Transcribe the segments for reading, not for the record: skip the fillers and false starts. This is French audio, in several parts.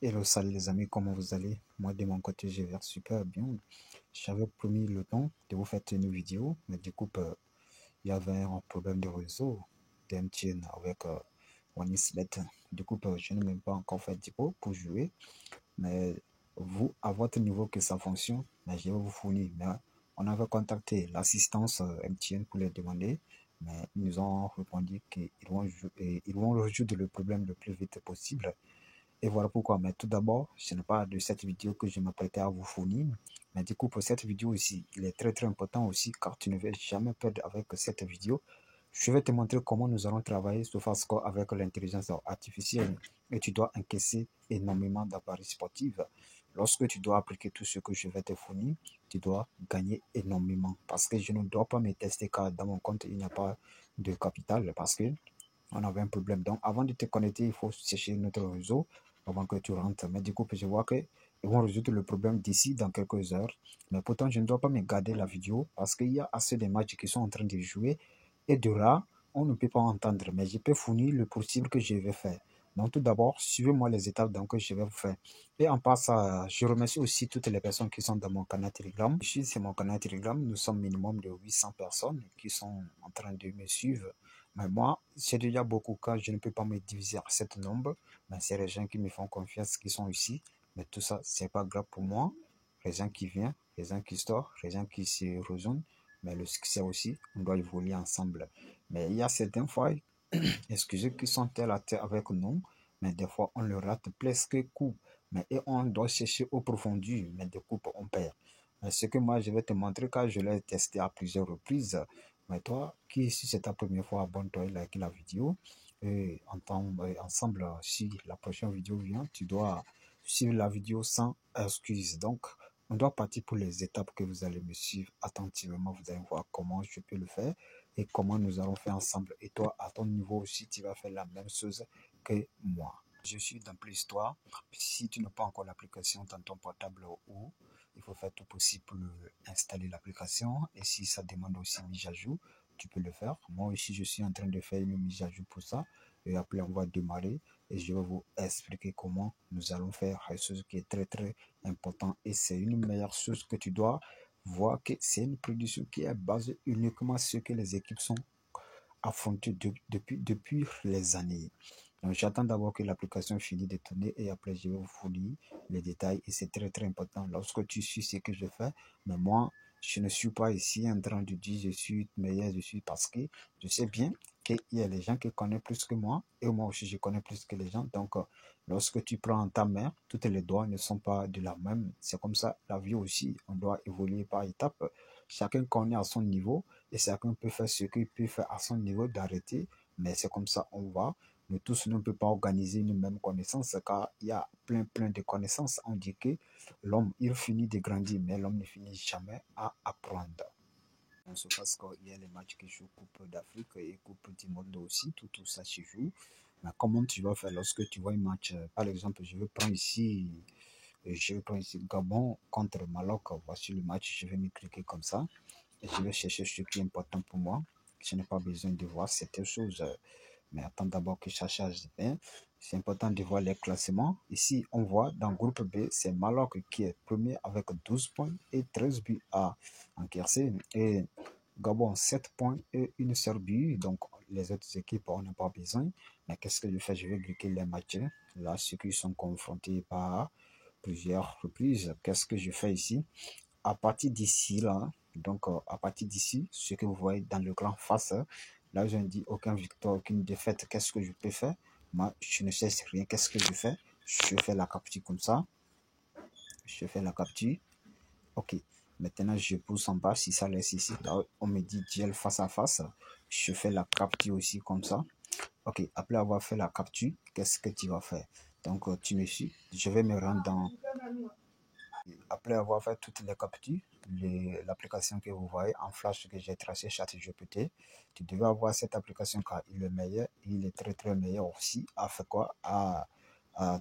Hello, salut les amis, comment vous allez? Moi de mon côté, je vais super bien. J'avais promis le temps de vous faire une vidéo, mais du coup, il y avait un problème de réseau d'MTN avec OneXBet. Du coup, je n'ai même pas encore fait dépôt pour jouer, mais vous, à votre niveau que ça fonctionne, mais je vais vous fournir. Mais on avait contacté l'assistance MTN pour les demander, mais ils nous ont répondu ils vont résoudre le problème le plus vite possible. Et voilà pourquoi. Mais tout d'abord, ce n'est pas de cette vidéo que je m'apprêtais à vous fournir. Mais du coup, pour cette vidéo aussi, il est très important aussi car tu ne vas jamais perdre avec cette vidéo. Je vais te montrer comment nous allons travailler sur Fastcore avec l'intelligence artificielle. Et tu dois encaisser énormément d'appareils sportifs. Lorsque tu dois appliquer tout ce que je vais te fournir, tu dois gagner énormément. Parce que je ne dois pas me tester car dans mon compte, il n'y a pas de capital. Parce que on avait un problème. Donc, avant de te connecter, il faut chercher notre réseau avant que tu rentres. Mais du coup, je vois qu'ils vont résoudre le problème d'ici dans quelques heures. Mais pourtant, je ne dois pas me garder la vidéo parce qu'il y a assez de matchs qui sont en train de jouer. Et de là, on ne peut pas entendre. Mais je peux fournir le possible que je vais faire. Donc, tout d'abord, suivez-moi les étapes que je vais vous faire. Et en passant, je remercie aussi toutes les personnes qui sont dans mon canal Telegram. Ici, c'est mon canal Telegram. Nous sommes minimum de 800 personnes qui sont en train de me suivre. Mais moi, c'est déjà beaucoup quand je ne peux pas me diviser à cet nombre. Mais c'est les gens qui me font confiance, qui sont ici. Mais tout ça, c'est pas grave pour moi. Les gens qui viennent, les gens qui sortent, les gens qui se rejoignent. Mais le succès aussi, on doit évoluer ensemble. Mais il y a certaines fois, excusez, qui sont terre à terre avec nous. Mais des fois, on le rate presque coup. Mais et on doit chercher au profondeur. Mais des coups, on perd. Mais ce que moi, je vais te montrer, car je l'ai testé à plusieurs reprises. Mais toi, qui si c'est ta première fois, abonne-toi et like la vidéo. Et ensemble, si la prochaine vidéo vient, tu dois suivre la vidéo sans excuse. Donc, on doit partir pour les étapes que vous allez me suivre attentivement. Vous allez voir comment je peux le faire et comment nous allons faire ensemble. Et toi, à ton niveau aussi, tu vas faire la même chose que moi. Je suis dans Play Store. Si tu n'as pas encore l'application dans ton portable ou il faut faire tout possible pour installer l'application. Et si ça demande aussi mise à jour, tu peux le faire. Moi aussi, je suis en train de faire une mise à jour pour ça. Et après, on va démarrer et je vais vous expliquer comment nous allons faire quelque chose qui est très important. Et c'est une meilleure chose que tu dois voir que c'est une production qui est basée uniquement sur ce que les équipes sont affrontées depuis les années. Donc, j'attends d'abord que l'application finisse de tourner et après je vais vous fournir les détails et c'est très important lorsque tu suis ce que je fais. Mais moi, je ne suis pas ici en train de dire je suis meilleur, je suis parce que je sais bien qu'il y a des gens qui connaissent plus que moi et moi aussi je connais plus que les gens. Donc, lorsque tu prends en ta main, toutes les doigts ne sont pas de la même. C'est comme ça, la vie aussi, on doit évoluer par étapes. Chacun connaît à son niveau et chacun peut faire ce qu'il peut faire à son niveau d'arrêter. Mais c'est comme ça, on va. Nous tous ne pouvons pas organiser une même connaissance car il y a plein de connaissances. On dit que l'homme, il finit de grandir, mais l'homme ne finit jamais à apprendre. On se passe qu'il y a les matchs qui jouent Coupe d'Afrique et Coupe du Monde aussi, tout ça se joue. Mais comment tu vas faire lorsque tu vois un match, par exemple, je vais prendre ici Gabon contre Maroc, voici le match, je vais me cliquer comme ça et je vais chercher ce qui est important pour moi. Je n'ai pas besoin de voir certaines choses. Mais attends d'abord que ça charge bien. C'est important de voir les classements. Ici, on voit dans le groupe B, c'est Maroc qui est premier avec 12 points et 13 buts à encaisser. Et Gabon, 7 points et une seule but. Donc, les autres équipes, on n'a pas besoin. Mais qu'est-ce que je fais? Je vais cliquer les matchs. Là, ceux qui sont confrontés par plusieurs reprises. Qu'est-ce que je fais ici? À partir d'ici, là, donc à partir d'ici, ce que vous voyez dans le grand face, là, je ne dis aucune victoire, aucune défaite. Qu'est-ce que je peux faire? Moi, je ne sais rien. Qu'est-ce que je fais? Je fais la capture comme ça. Je fais la capture. OK. Maintenant, je pousse en bas. Si ça laisse ici, là, on me dit duel face à face. Je fais la capture aussi comme ça. OK. Après avoir fait la capture, qu'est-ce que tu vas faire? Donc, tu me suis. Je vais me rendre dans après avoir fait toutes les captures, l'application que vous voyez en flash que j'ai tracé ChatGPT, tu devais avoir cette application car il est meilleur, il est très meilleur aussi à faire quoi? À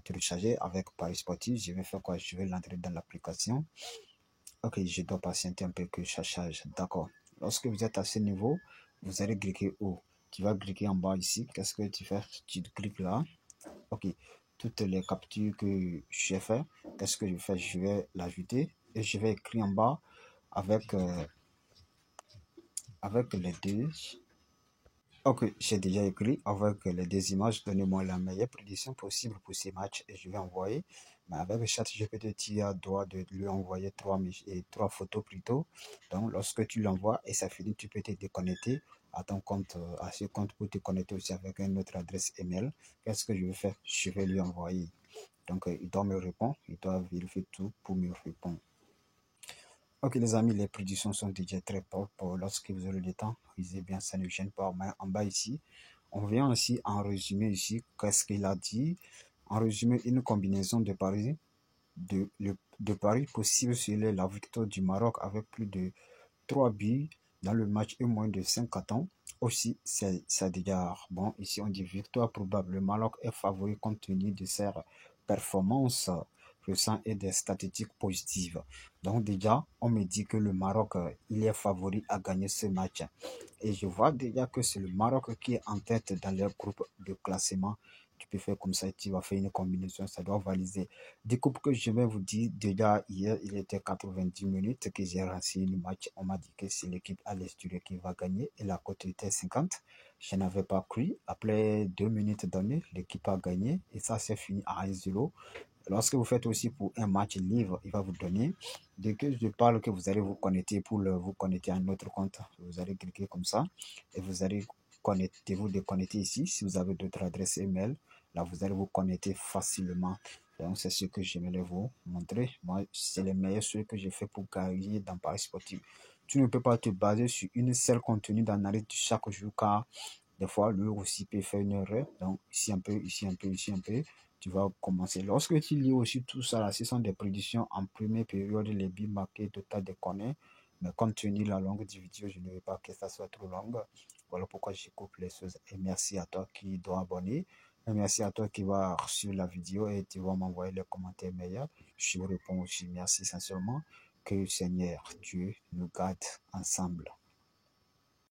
télécharger avec Paris Sportif. Je vais faire quoi? Je vais l'entrer dans l'application. Ok, je dois patienter un peu que ça charge. D'accord. Lorsque vous êtes à ce niveau, vous allez cliquer haut. Tu vas cliquer en bas ici. Qu'est-ce que tu fais? Tu cliques là. Ok. toutes les captures que j'ai fait. Qu'est-ce que je fais? Je vais l'ajouter et je vais écrire en bas avec, avec les deux. Ok, j'ai déjà écrit avec les deux images. Donnez-moi la meilleure prédiction possible pour ces matchs et je vais envoyer. Mais avec le chat, je peux te dire à droit de lui envoyer trois photos plutôt. Donc, lorsque tu l'envoies et ça finit, tu peux te déconnecter à ton compte, à ce compte pour te connecter aussi avec une autre adresse email. Qu'est-ce que je vais faire? Je vais lui envoyer. Donc, il doit me répondre. Il doit vérifier tout pour me répondre. Ok les amis, les prédictions sont déjà très propres. Lorsque vous aurez le temps, lisez bien, ça ne gêne pas. Mais en bas ici, on vient aussi en résumé ici, qu'est-ce qu'il a dit. En résumé, une combinaison de paris, de paris possible sur la victoire du Maroc avec plus de 3 buts dans le match et moins de 5 cartons. Aussi, c'est déjà bon. Ici, on dit victoire probable. Le Maroc est favori compte tenu de ses performances récentes et des statistiques positives. Donc déjà, on me dit que le Maroc, il est favori à gagner ce match. Et je vois déjà que c'est le Maroc qui est en tête dans leur groupe de classement. Tu peux faire comme ça, tu vas faire une combinaison, ça doit valider. Découpe que je vais vous dire, déjà hier, il était 90 minutes que j'ai renseigné le match. On m'a dit que c'est l'équipe à l'Est qui va gagner et la cote était 50. Je n'avais pas cru. Après 2 minutes données, l'équipe a gagné et ça s'est fini à 1-0. Lorsque vous faites aussi pour un match libre, il va vous donner. Dès que je parle que vous allez vous connecter pour vous connecter à un autre compte, vous allez cliquer comme ça et vous allez vous déconnecter ici. Si vous avez d'autres adresses email, là vous allez vous connecter facilement. Donc c'est ce que j'aimerais vous montrer. Moi, c'est le meilleur ce que j'ai fait pour gagner dans Paris Sportif. Tu ne peux pas te baser sur une seule contenu d'analyse de chaque jour car des fois, lui aussi peut faire une erreur. Donc, ici un peu, ici un peu, ici un peu. Tu vas commencer. Lorsque tu lis aussi tout ça, là, ce sont des prédictions en première période, les billes marqués, de tas de connaît. Mais compte tenu de la longue du vidéo, je ne veux pas que ça soit trop long. Voilà pourquoi je coupe les choses. Et merci à toi qui doit abonner. Et merci à toi qui va suivre la vidéo et tu vas m'envoyer les commentaires meilleurs. Je vous réponds aussi. Merci sincèrement. Que le Seigneur Dieu nous garde ensemble.